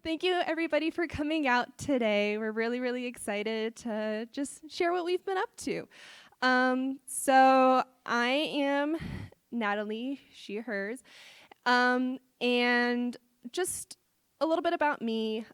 Thank you, everybody, for coming out today. We're really, really excited to just share what we've been up to. So I am Natalie, she, hers, and just a little bit about me.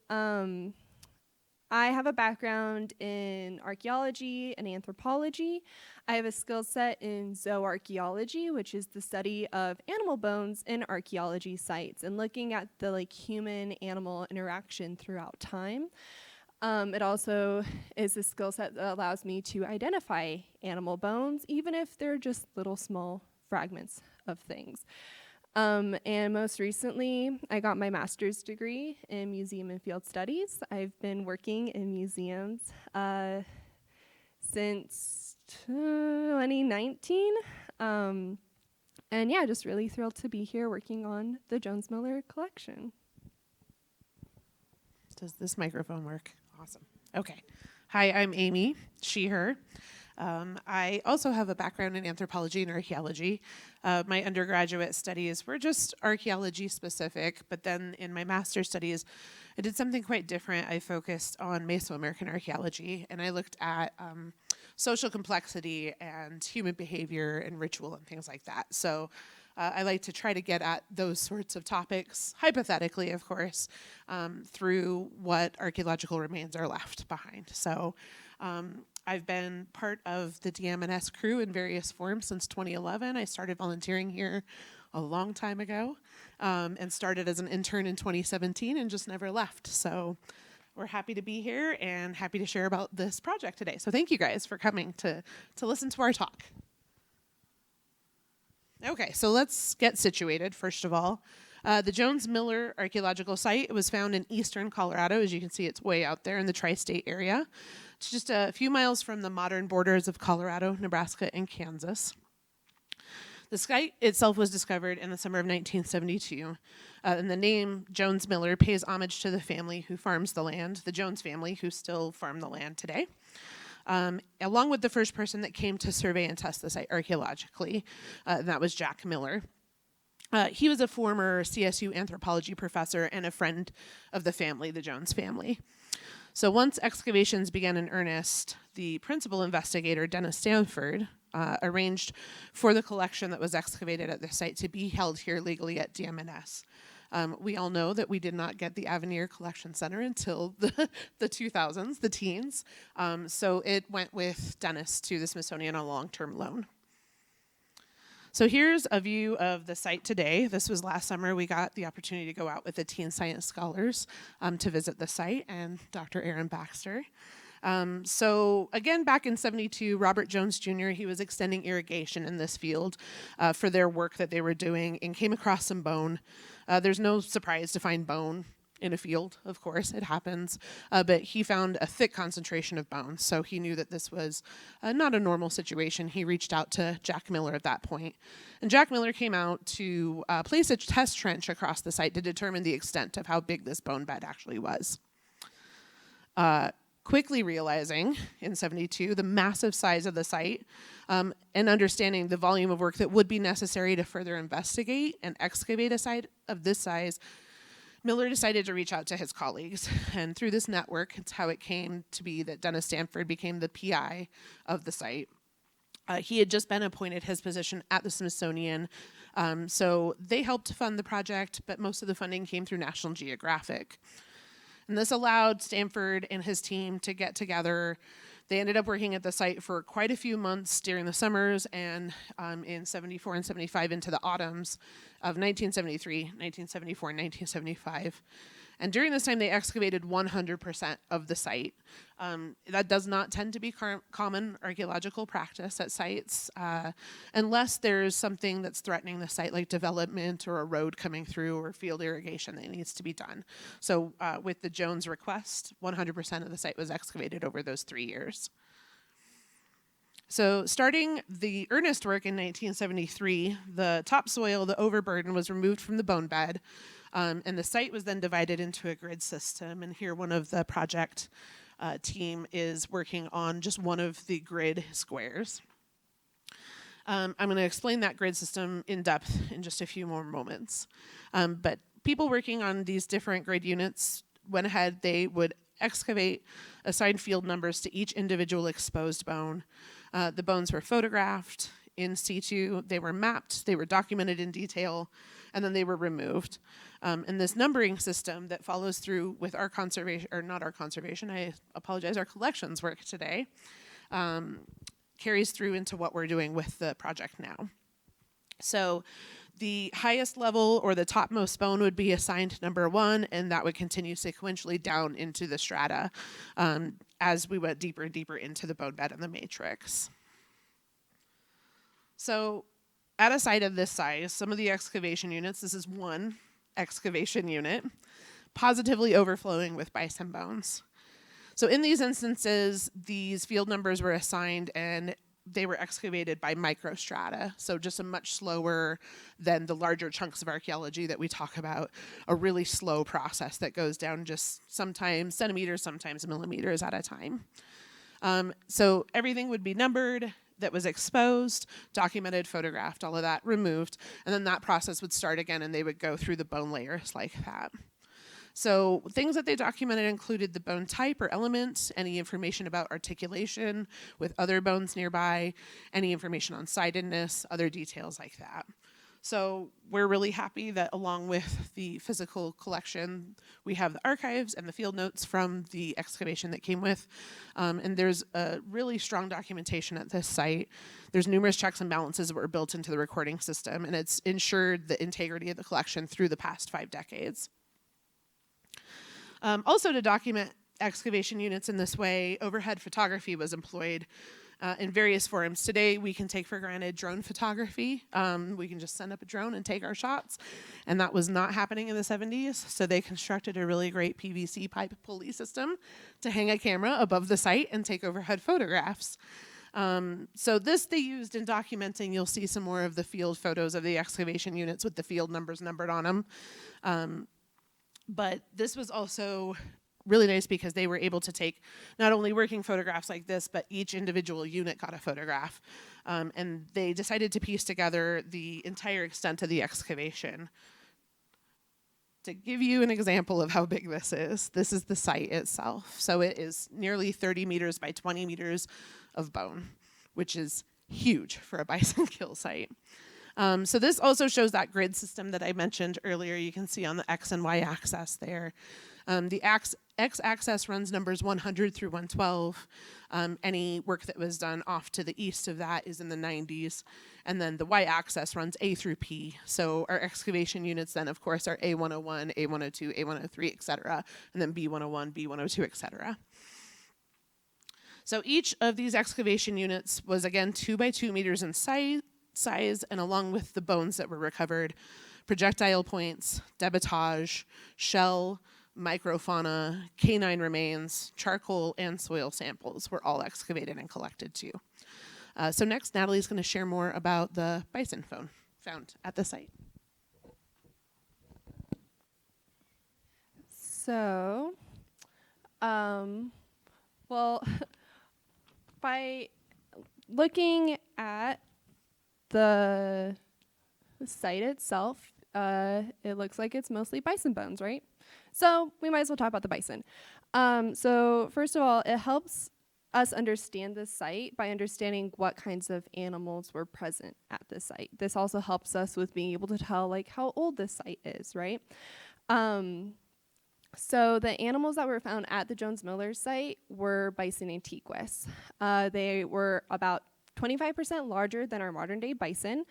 I have a background in archaeology and anthropology. I have a skill set in zooarchaeology, which is the study of animal bones in archaeology sites and looking at the human-animal interaction throughout time. It also is a skill set that allows me to identify animal bones, even if they're just little small fragments of things. And most recently, I got my master's degree in museum and field studies. I've been working in museums since 2019. And yeah, just really thrilled to be here working on the Jones Miller collection. Does this microphone work? Awesome. Okay. Hi, I'm Amy, she, her. I also have a background in anthropology and archaeology. My undergraduate studies were just archaeology specific, but then in my master's studies, I did something quite different. I focused on Mesoamerican archaeology, and I looked at social complexity and human behavior and ritual and things like that. So I like to try to get at those sorts of topics, hypothetically, of course, through what archaeological remains are left behind. So I've been part of the DMNS crew in various forms since 2011. I started volunteering here a long time ago and started as an intern in 2017 and just never left. So we're happy to be here and happy to share about this project today. So thank you guys for coming to listen to our talk. Okay, so let's get situated, first of all. The Jones Miller Archaeological Site was found in eastern Colorado. As you can see, it's way out there in the tri-state area. It's just a few miles from the modern borders of Colorado, Nebraska, and Kansas. The site itself was discovered in the summer of 1972, and the name Jones Miller pays homage to the family who farms the land, the Jones family, who still farm the land today. Along with the first person that came to survey and test the site archaeologically, and that was Jack Miller. He was a former CSU anthropology professor and a friend of the family, the Jones family. So once excavations began in earnest, the principal investigator, Dennis Stanford, arranged for the collection that was excavated at the site to be held here legally at DMNS. We all know that we did not get the Avenir Collection Center until the 2000s, the teens. So it went with Dennis to the Smithsonian on a long-term loan. So here's a view of the site today. This was last summer. We got the opportunity to go out with the teen science scholars to visit the site and Dr. Aaron Baxter. So again, back in 72, Robert Jones Jr., he was extending irrigation in this field for their work that they were doing and came across some bone. There's no surprise to find bone in a field, of course, it happens, but he found a thick concentration of bone, so he knew that this was not a normal situation. He reached out to Jack Miller at that point, and Jack Miller came out to place a test trench across the site to determine the extent of how big this bone bed actually was. Quickly realizing in 72 the massive size of the site and understanding the volume of work that would be necessary to further investigate and excavate a site of this size, Miller decided to reach out to his colleagues, and through this network, it's how it came to be that Dennis Stanford became the PI of the site. He had just been appointed his position at the Smithsonian, so they helped to fund the project, but most of the funding came through National Geographic. And this allowed Stanford and his team to get together. They ended up working at the site for quite a few months during the summers and in 74 and 75 into the autumns of 1973, 1974, and 1975. And during this time, they excavated 100% of the site. That does not tend to be common archaeological practice at sites, unless there's something that's threatening the site, like development or a road coming through or field irrigation that needs to be done. So with the Jones request, 100% of the site was excavated over those 3 years. So starting the earnest work in 1973, the topsoil, the overburden, was removed from the bone bed, and the site was then divided into a grid system. And here one of the project team is working on just one of the grid squares. I'm going to explain that grid system in depth in just a few more moments. But people working on these different grid units went ahead, they would excavate, assign field numbers to each individual exposed bone. The bones were photographed in situ, they were mapped, they were documented in detail, and then they were removed. And this numbering system that follows through with our conservation, or not our conservation, I apologize, our collections work today, carries through into what we're doing with the project now. So the highest level or the topmost bone would be assigned number 1, and that would continue sequentially down into the strata as we went deeper and deeper into the bone bed and the matrix. So at a site of this size, some of the excavation units, this is one excavation unit, positively overflowing with bison bones. So in these instances, these field numbers were assigned and they were excavated by microstrata, so just a much slower than the larger chunks of archaeology that we talk about, a really slow process that goes down just sometimes centimeters, sometimes millimeters at a time. So everything would be numbered that was exposed, documented, photographed, all of that removed, and then that process would start again and they would go through the bone layers like that. So things that they documented included the bone type or element, any information about articulation with other bones nearby, any information on sidedness, other details like that. So we're really happy that along with the physical collection, we have the archives and the field notes from the excavation that came with. And there's a really strong documentation at this site. There's numerous checks and balances that were built into the recording system, and it's ensured the integrity of the collection through the past 5 decades. Also, to document excavation units in this way, overhead photography was employed in various forms. Today, we can take for granted drone photography. We can just send up a drone and take our shots, and that was not happening in the 70s, so they constructed a really great PVC pipe pulley system to hang a camera above the site and take overhead photographs. So this they used in documenting. You'll see some more of the field photos of the excavation units with the field numbers numbered on them. But this was also really nice because they were able to take not only working photographs like this, but each individual unit got a photograph. And they decided to piece together the entire extent of the excavation. To give you an example of how big this is the site itself. So it is nearly 30 meters by 20 meters of bone, which is huge for a bison kill site. So this also shows that grid system that I mentioned earlier. You can see on the X and Y axis there. The X axis runs numbers 100 through 112. Any work that was done off to the east of that is in the 90s. And then the Y axis runs A through P. So our excavation units then, of course, are A101, A102, A103, et cetera. And then B101, B102, et cetera. So each of these excavation units was, again, 2 by 2 meters in size, and along with the bones that were recovered, projectile points, debitage, shell, microfauna, canine remains, charcoal, and soil samples were all excavated and collected too. So next, Natalie's going to share more about the bison found at the site. So, well, by looking at the site itself, it looks like it's mostly bison bones, right? So we might as well talk about the bison. So first of all, it helps us understand the site by understanding what kinds of animals were present at the site. This also helps us with being able to tell like how old this site is, right? So the animals that were found at the Jones Miller site were bison antiquus. They were about 25% larger than our modern day bison,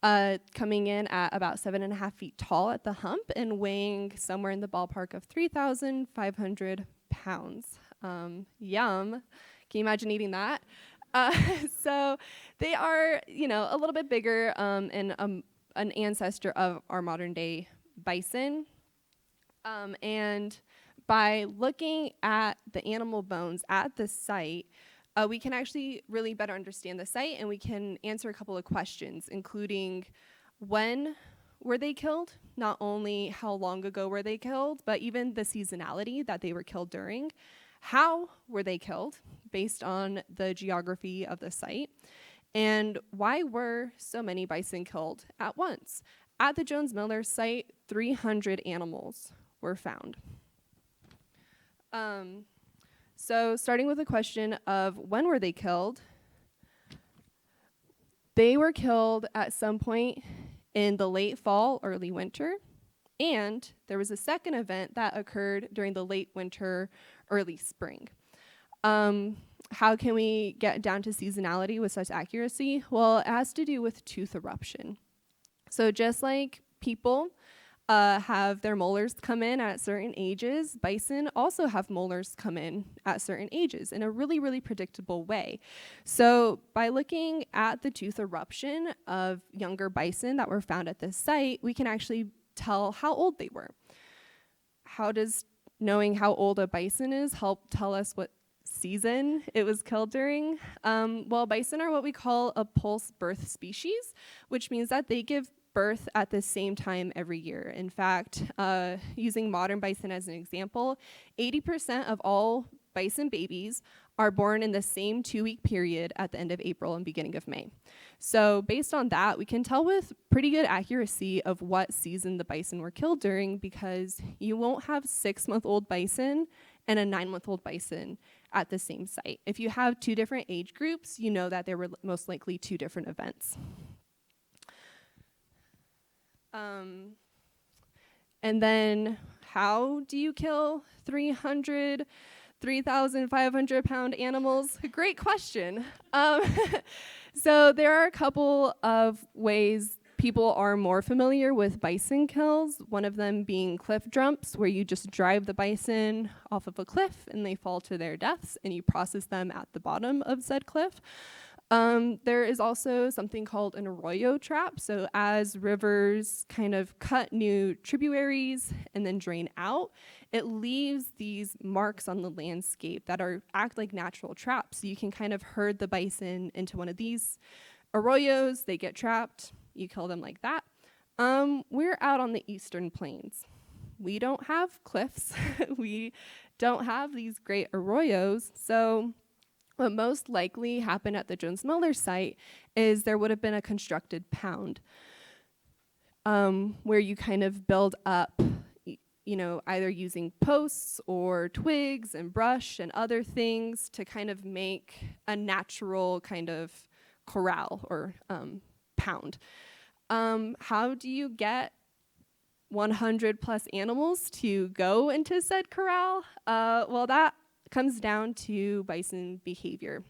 coming in at about 7.5 feet tall at the hump and weighing somewhere in the ballpark of 3,500 pounds. Yum. Can you imagine eating that? So they are, a little bit bigger and an ancestor of our modern day bison. And by looking at the animal bones at the site, we can actually really better understand the site, and we can answer a couple of questions, including when were they killed, not only how long ago were they killed, but even the seasonality that they were killed during. How were they killed based on the geography of the site? And why were so many bison killed at once? At the Jones Miller site, 300 animals were found. So starting with the question of when were they killed, they were killed at some point in the late fall, early winter. And there was a second event that occurred during the late winter, early spring. How can we get down to seasonality with such accuracy? Well, it has to do with tooth eruption. So just like people have their molars come in at certain ages, bison also have molars come in at certain ages in a really, really predictable way. So by looking at the tooth eruption of younger bison that were found at this site, we can actually tell how old they were. How does knowing how old a bison is help tell us what season it was killed during? Well, bison are what we call a pulse birth species, which means that they give birth at the same time every year. In fact, using modern bison as an example, 80% of all bison babies are born in the same 2-week period at the end of April and beginning of May. So based on that, we can tell with pretty good accuracy of what season the bison were killed during, because you won't have 6-month-old bison and a 9-month-old bison at the same site. If you have 2 different age groups, you know that there were most likely 2 different events. And then how do you kill 3,500 pound animals? Great question. So there are a couple of ways people are more familiar with bison kills, one of them being cliff jumps, where you just drive the bison off of a cliff and they fall to their deaths and you process them at the bottom of said cliff. There is also something called an arroyo trap. So as rivers kind of cut new tributaries and then drain out, it leaves these marks on the landscape that act like natural traps. So you can kind of herd the bison into one of these arroyos, they get trapped, you kill them like that. We're out on the eastern plains. We don't have cliffs. We don't have these great arroyos. So what most likely happened at the Jones-Miller site is there would have been a constructed pound where you kind of build up, either using posts or twigs and brush and other things to kind of make a natural kind of corral or pound. How do you get 100 plus animals to go into said corral? Well, that comes down to bison behavior.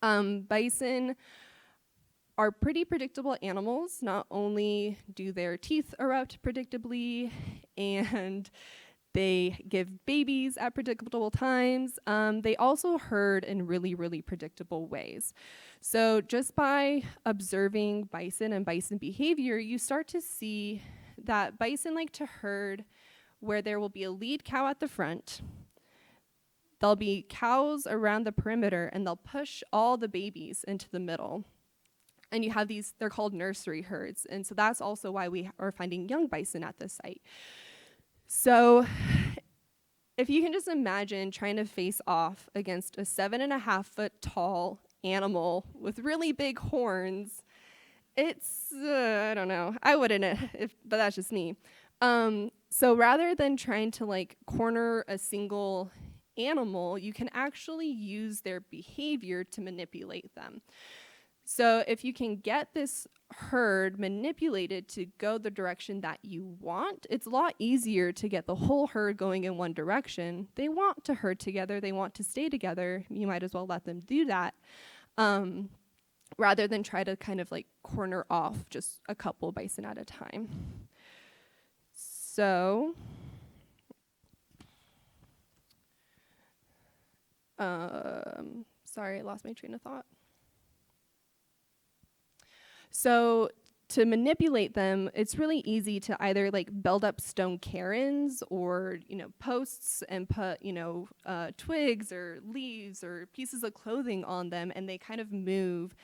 Bison are pretty predictable animals. Not only do their teeth erupt predictably and they give babies at predictable times, they also herd in really, really predictable ways. So just by observing bison and bison behavior, you start to see that bison like to herd where there will be a lead cow at the front. There'll be cows around the perimeter, and they'll push all the babies into the middle. And you have these, they're called nursery herds. And so that's also why we are finding young bison at this site. So if you can just imagine trying to face off against a 7.5-foot tall animal with really big horns, it's, I don't know. I wouldn't, but that's just me. So rather than trying to corner a single animal, you can actually use their behavior to manipulate them. So if you can get this herd manipulated to go the direction that you want, it's a lot easier to get the whole herd going in one direction. They want to herd together, they want to stay together. You might as well let them do that, rather than try to kind of corner off just a couple bison at a time. So sorry, I lost my train of thought. So to manipulate them, it's really easy to either build up stone cairns or, posts and put, twigs or leaves or pieces of clothing on them, and they kind of move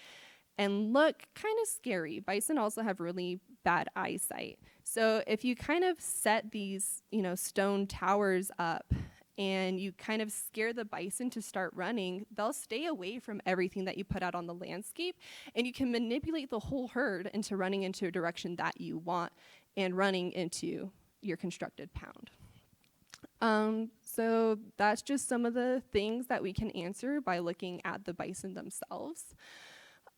and look kind of scary. Bison also have really bad eyesight. So if you kind of set these, stone towers up and you kind of scare the bison to start running, they'll stay away from everything that you put out on the landscape, and you can manipulate the whole herd into running into a direction that you want and running into your constructed pound. So that's just some of the things that we can answer by looking at the bison themselves.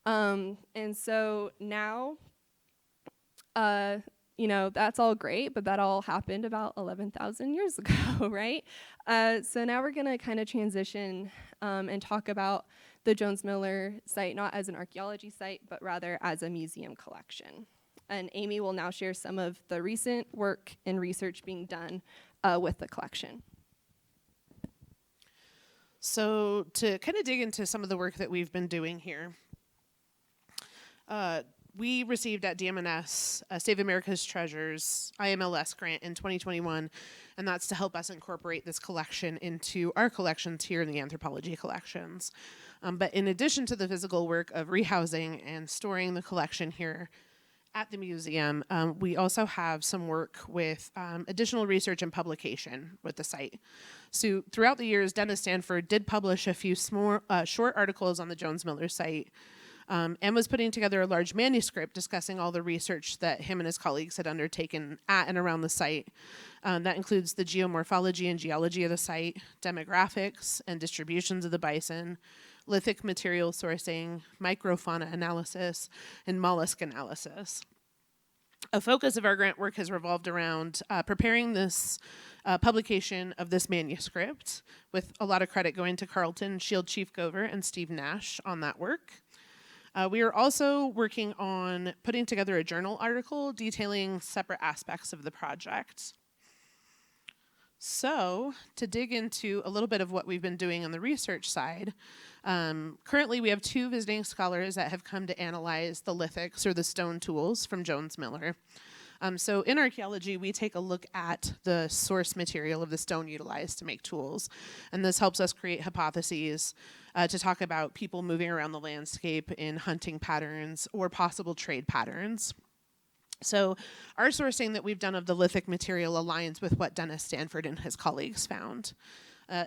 And so now, that's all great, but that all happened about 11,000 years ago, right? So now we're going to kind of transition and talk about the Jones Miller site, not as an archaeology site, but rather as a museum collection. And Amy will now share some of the recent work and research being done with the collection. So to kind of dig into some of the work that we've been doing here, we received at DMNS a Save America's Treasures IMLS grant in 2021, and that's to help us incorporate this collection into our collections here in the anthropology collections. But in addition to the physical work of rehousing and storing the collection here at the museum, we also have some work with additional research and publication with the site. So throughout the years, Dennis Stanford did publish a few short articles on the Jones Miller site, and was putting together a large manuscript discussing all the research that him and his colleagues had undertaken at and around the site. That includes the geomorphology and geology of the site, demographics and distributions of the bison, lithic material sourcing, microfauna analysis, and mollusk analysis. A focus of our grant work has revolved around preparing this publication of this manuscript, with a lot of credit going to Carlton Shield Chief Gover and Steve Nash on that work. We are also working on putting together a journal article detailing separate aspects of the project. So, to dig into a little bit of what we've been doing on the research side, currently we have 2 visiting scholars that have come to analyze the lithics, or the stone tools, from Jones Miller. So in archaeology, we take a look at the source material of the stone utilized to make tools. And this helps us create hypotheses to talk about people moving around the landscape in hunting patterns or possible trade patterns. So our sourcing that we've done of the lithic material aligns with what Dennis Stanford and his colleagues found.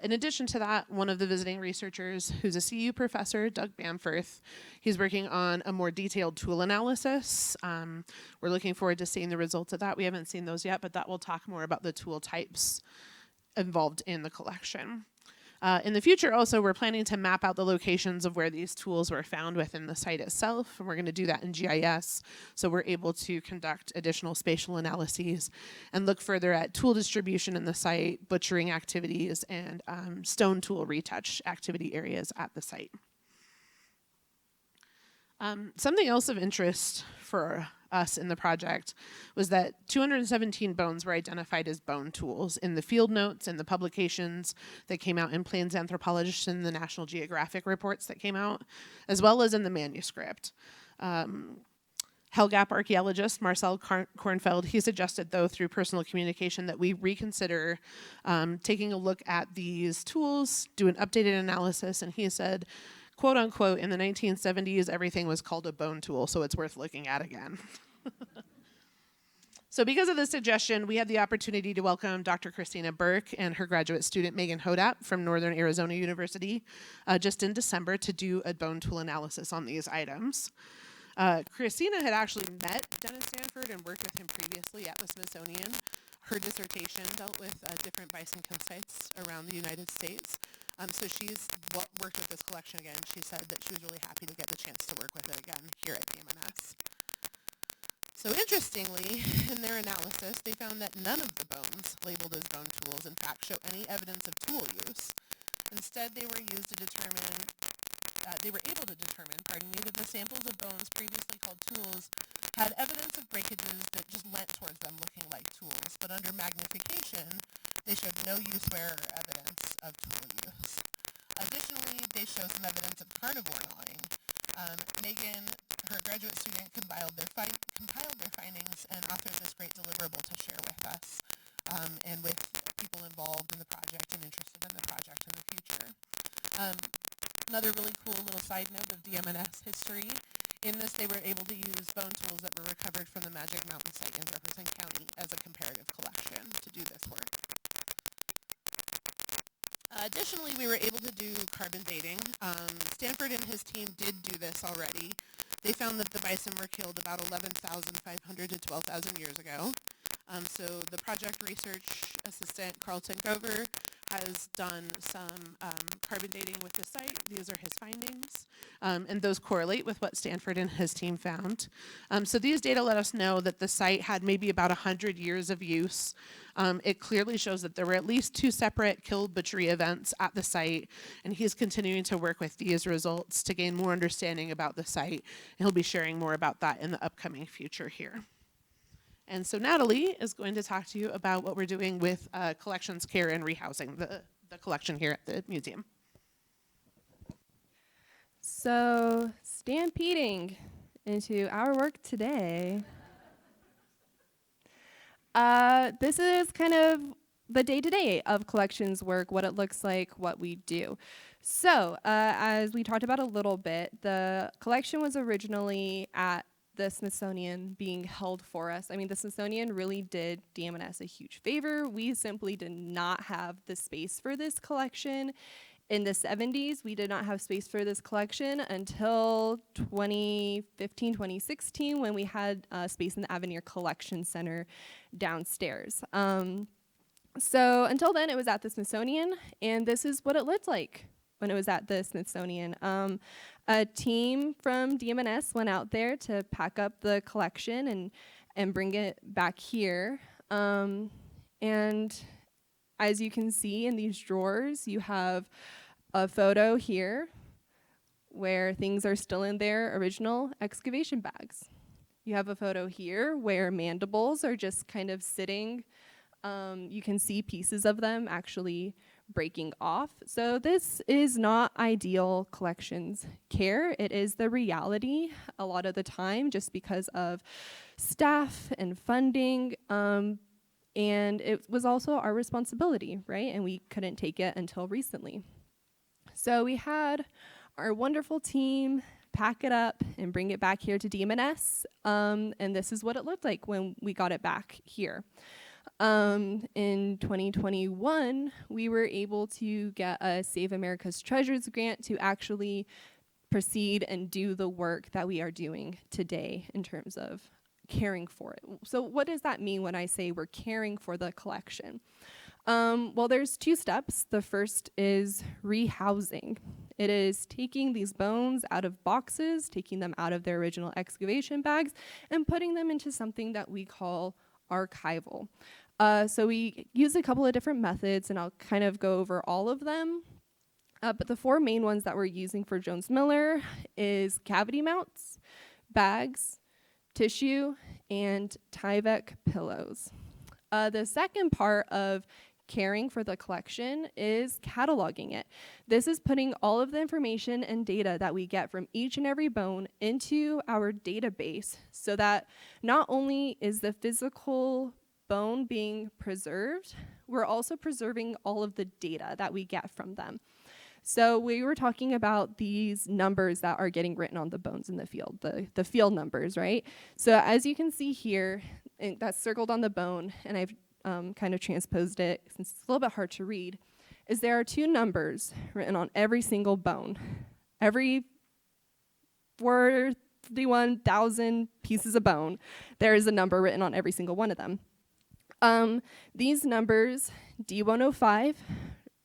In addition to that, one of the visiting researchers, who's a CU professor, Doug Bamforth, he's working on a more detailed tool analysis. We're looking forward to seeing the results of that. We haven't seen those yet, but that will talk more about the tool types involved in the collection. In the future, also, we're planning to map out the locations of where these tools were found within the site itself, and we're going to do that in GIS, so we're able to conduct additional spatial analyses and look further at tool distribution in the site, butchering activities, and stone tool retouch activity areas at the site. Something else of interest for us in the project was that 217 bones were identified as bone tools in the field notes and the publications that came out in Plains Anthropologist and the National Geographic reports that came out, as well as in the manuscript. Hell Gap archaeologist Marcel Kornfeld, he suggested, though, through personal communication, that we reconsider taking a look at these tools, do an updated analysis, and he said, quote unquote, in the 1970s, everything was called a bone tool, so it's worth looking at again. So because of this suggestion, we had the opportunity to welcome Dr. Christina Burke and her graduate student Megan Hodap from Northern Arizona University just in December to do a bone tool analysis on these items. Christina had actually met Dennis Stanford and worked with him previously at the Smithsonian. Her dissertation dealt with different bison kill sites around the United States. So she's worked with this collection again. She said that she was really happy to get the chance to work with it again here at DMNS. So interestingly, in their analysis, they found that none of the bones labeled as bone tools, in fact, show any evidence of tool use. Instead, they were able to determine, that the samples of bones previously called tools had evidence of breakages that just lent towards them looking like tools, but under magnification, they showed no use-wear evidence of tool use. Additionally, they show some evidence of carnivore gnawing. Megan, her graduate student, compiled their findings and authored this great deliverable to share with us and with people involved in the project and interested in the project in the future. Another really cool little side note of DMNS history. In this, they were able to use bone tools that were recovered from the Magic Mountain site in Jefferson County as a comparative collection to do this work. Additionally, we were able to do carbon dating. Stanford and his team did do this already. They found that the bison were killed about 11,500 to 12,000 years ago. So the project research assistant, Carl Tinkover, has done some carbon dating with the site. These are his findings, and those correlate with what Stanford and his team found. So these data let us know that the site had maybe about 100 years of use. It clearly shows that there were at least 2 separate kill butchery events at the site, and he's continuing to work with these results to gain more understanding about the site, and he'll be sharing more about that in the upcoming future here. And so Natalie is going to talk to you about what we're doing with collections care and rehousing, the collection here at the museum. So, stampeding into our work today. This is kind of the day-to-day of collections work, what it looks like, what we do. So, as we talked about a little bit, the collection was originally at the Smithsonian being held for us. I mean, the Smithsonian really did DMNS a huge favor. We simply did not have the space for this collection. In the 70s, we did not have space for this collection until 2015, 2016, when we had space in the Avenir Collection Center downstairs. So until then, it was at the Smithsonian, and this is what it looked like when it was at the Smithsonian. A team from DMNS went out there to pack up the collection and bring it back here. And as you can see in these drawers, you have a photo here where things are still in their original excavation bags. You have a photo here where mandibles are just kind of sitting. You can see pieces of them actually breaking off. So this is not ideal collections care. It is the reality a lot of the time just because of staff and funding. And it was also our responsibility, right? And we couldn't take it until recently. So we had our wonderful team pack it up and bring it back here to DMNS. And this is what it looked like when we got it back here. In 2021, we were able to get a Save America's Treasures grant to actually proceed and do the work that we are doing today in terms of caring for it. So what does that mean when I say we're caring for the collection? Well, there's 2 steps. The first is rehousing. It is taking these bones out of boxes, taking them out of their original excavation bags, and putting them into something that we call archival. So we use a couple of different methods, and I'll kind of go over all of them. But the 4 main ones that we're using for Jones Miller is cavity mounts, bags, tissue, and Tyvek pillows. The second part of caring for the collection is cataloging it. This is putting all of the information and data that we get from each and every bone into our database so that not only is the physical bone being preserved, we're also preserving all of the data that we get from them. So we were talking about these numbers that are getting written on the bones in the field, the field numbers, right? So as you can see here, that's circled on the bone, and I've kind of transposed it since it's a little bit hard to read, is there are 2 numbers written on every single bone. Every 41,000 pieces of bone, there is a number written on every single one of them. These numbers, D105,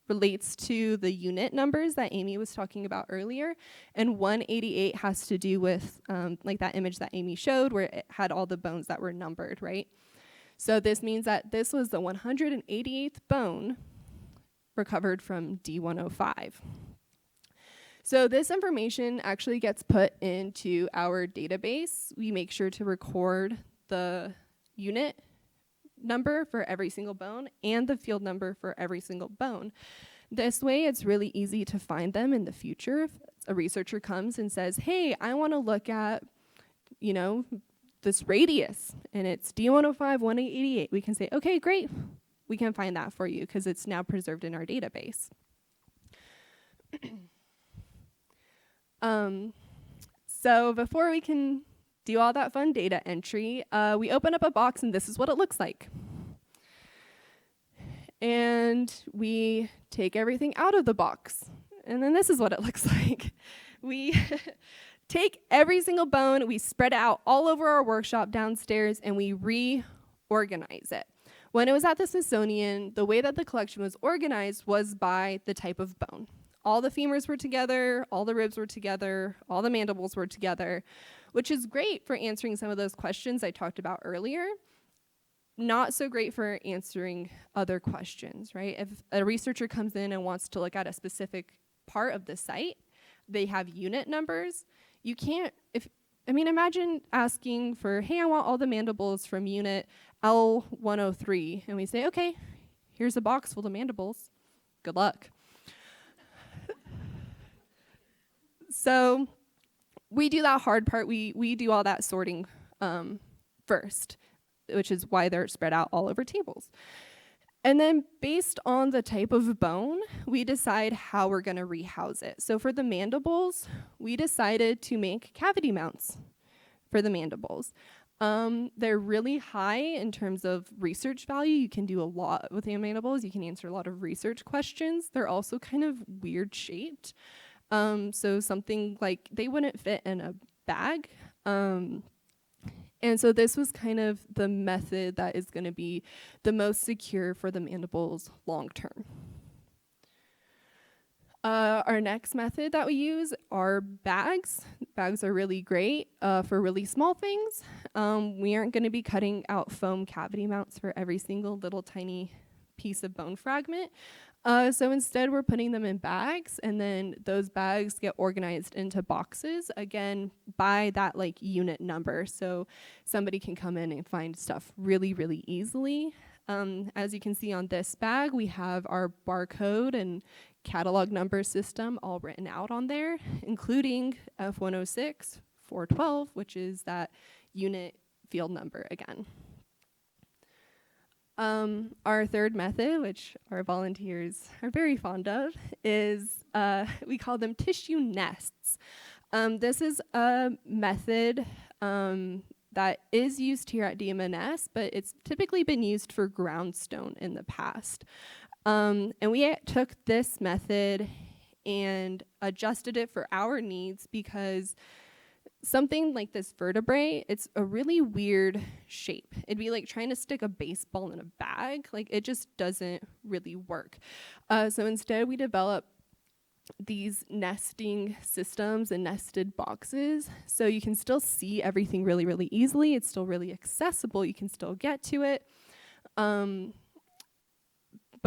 relates to the unit numbers that Amy was talking about earlier, and 188 has to do with like that image that Amy showed where it had all the bones that were numbered, right? So this means that this was the 188th bone recovered from D105. So this information actually gets put into our database. We make sure to record the unit number for every single bone and the field number for every single bone. This way, it's really easy to find them in the future. If a researcher comes and says, hey, I want to look at, this radius, and it's D105, 188, we can say, okay, great. We can find that for you because it's now preserved in our database. So before we can do all that fun data entry, we open up a box, and this is what it looks like. And we take everything out of the box, and then this is what it looks like. We take every single bone, we spread it out all over our workshop downstairs, and we organize it. When it was at the Smithsonian, the way that the collection was organized was by the type of bone. All the femurs were together, all the ribs were together, all the mandibles were together, which is great for answering some of those questions I talked about earlier. Not so great for answering other questions, right? If a researcher comes in and wants to look at a specific part of the site, they have unit numbers. You can't, imagine asking for, hey, I want all the mandibles from unit L103. And we say, okay, here's a box full of mandibles. Good luck. So we do that hard part. We do all that sorting first, which is why they're spread out all over tables. And then based on the type of bone, we decide how we're going to rehouse it. So for the mandibles, we decided to make cavity mounts for the mandibles. They're really high in terms of research value. You can do a lot with the mandibles. You can answer a lot of research questions. They're also kind of weird shaped. So something like they wouldn't fit in a bag. And so this was kind of the method that is going to be the most secure for the mandibles long term. Our next method that we use are bags. Bags are really great for really small things. We aren't going to be cutting out foam cavity mounts for every single little tiny piece of bone fragment. So instead, we're putting them in bags, and then those bags get organized into boxes, again, by that like unit number. So somebody can come in and find stuff really, really easily. As you can see on this bag, we have our barcode and catalog number system all written out on there, including F106, 412, which is that unit field number again. Our third method, which our volunteers are very fond of, is we call them tissue nests. This is a method that is used here at DMNS, but it's typically been used for groundstone in the past. And we took this method and adjusted it for our needs because something like this vertebrae, it's a really weird shape. It'd be like trying to stick a baseball in a bag. Like, it just doesn't really work. So instead, we developed these nesting systems and nested boxes. So you can still see everything really, really easily. It's still really accessible. You can still get to it. But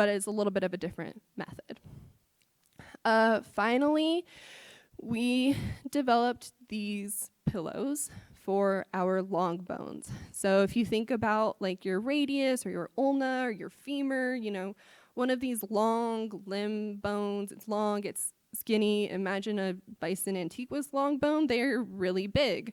it's a little bit of a different method. Finally, we developed these pillows for our long bones. So if you think about like your radius or your ulna or your femur, you know, one of these long limb bones, it's long, it's skinny. Imagine a Bison antiquus long bone. They're really big.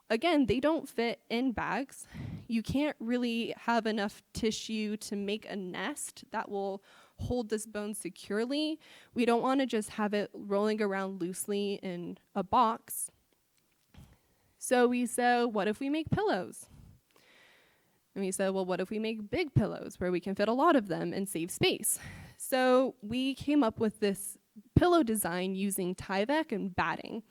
Again, they don't fit in bags. You can't really have enough tissue to make a nest that will hold this bone securely. We don't want to just have it rolling around loosely in a box. So we said, what if we make pillows? And we said, well, what if we make big pillows where we can fit a lot of them and save space? So we came up with this pillow design using Tyvek and batting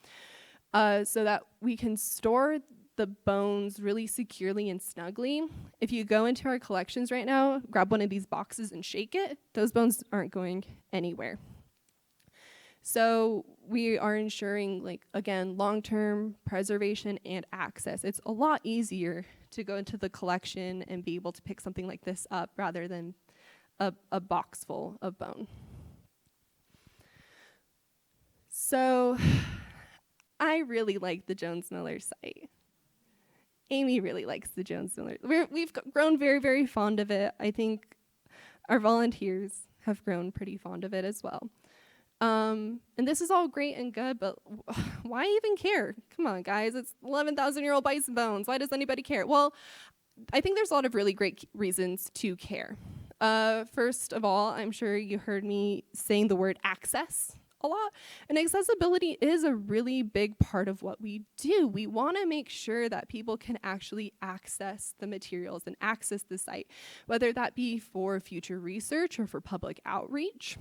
so that we can store the bones really securely and snugly. If you go into our collections right now, grab one of these boxes and shake it, those bones aren't going anywhere. So we are ensuring, like, again, long-term preservation and access. It's a lot easier to go into the collection and be able to pick something like this up rather than a box full of bone. So I really like the Jones-Miller site. Amy really likes the Jones-Miller. We've grown very, very fond of it. I think our volunteers have grown pretty fond of it as well. And this is all great and good, but why even care? Come on, guys. It's 11,000-year-old bison bones. Why does anybody care? Well, I think there's a lot of really great reasons to care. First of all, I'm sure you heard me saying the word access a lot. And accessibility is a really big part of what we do. We want to make sure that people can actually access the materials and access the site, whether that be for future research or for public outreach.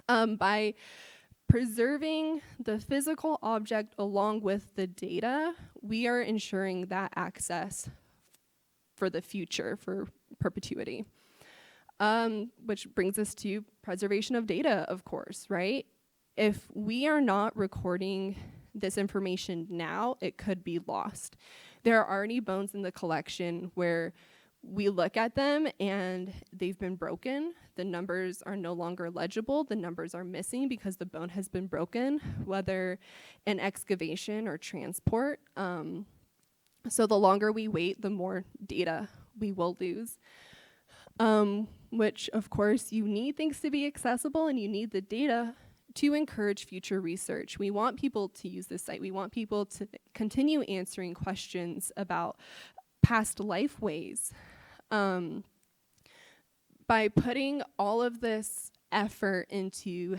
By preserving the physical object along with the data, we are ensuring that access for the future, for perpetuity. Which brings us to preservation of data, of course, right? If we are not recording this information now, it could be lost. There are already bones in the collection where we look at them and they've been broken. The numbers are no longer legible. The numbers are missing because the bone has been broken, whether in excavation or transport. So the longer we wait, the more data we will lose. Which, of course, you need things to be accessible and you need the data to encourage future research. We want people to use this site. We want people to continue answering questions about past lifeways. By putting all of this effort into,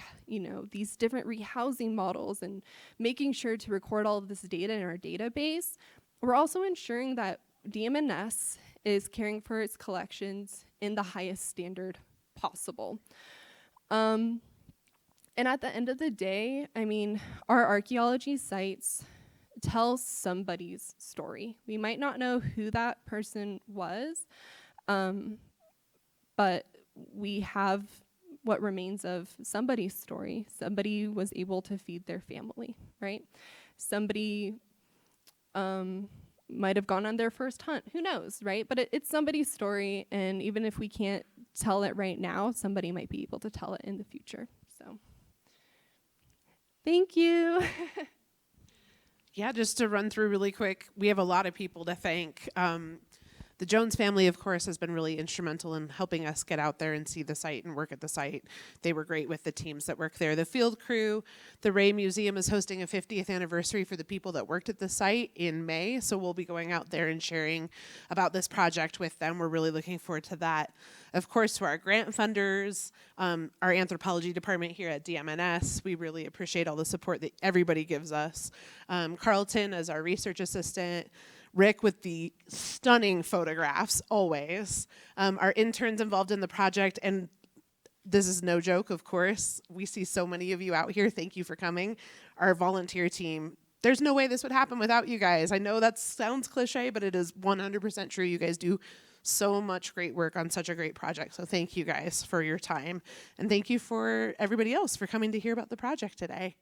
these different rehousing models and making sure to record all of this data in our database, we're also ensuring that DMNS is caring for its collections in the highest standard possible. And at the end of the day, our archaeology sites tell somebody's story. We might not know who that person was, but we have what remains of somebody's story. Somebody was able to feed their family, right? Somebody might have gone on their first hunt. Who knows, right? But it's somebody's story, and even if we can't tell it right now, somebody might be able to tell it in the future. So, thank you. Yeah, just to run through really quick, we have a lot of people to thank. The Jones family, of course, has been really instrumental in helping us get out there and see the site and work at the site. They were great with the teams that work there. The field crew, the Ray Museum is hosting a 50th anniversary for the people that worked at the site in May, so we'll be going out there and sharing about this project with them. We're really looking forward to that. Of course, to our grant funders, our anthropology department here at DMNS, we really appreciate all the support that everybody gives us. Carlton as our research assistant, Rick with the stunning photographs, always. Our interns involved in the project, and this is no joke, of course. We see so many of you out here. Thank you for coming. Our volunteer team, there's no way this would happen without you guys. I know that sounds cliche, but it is 100% true. You guys do so much great work on such a great project. So thank you guys for your time. And thank you for everybody else for coming to hear about the project today.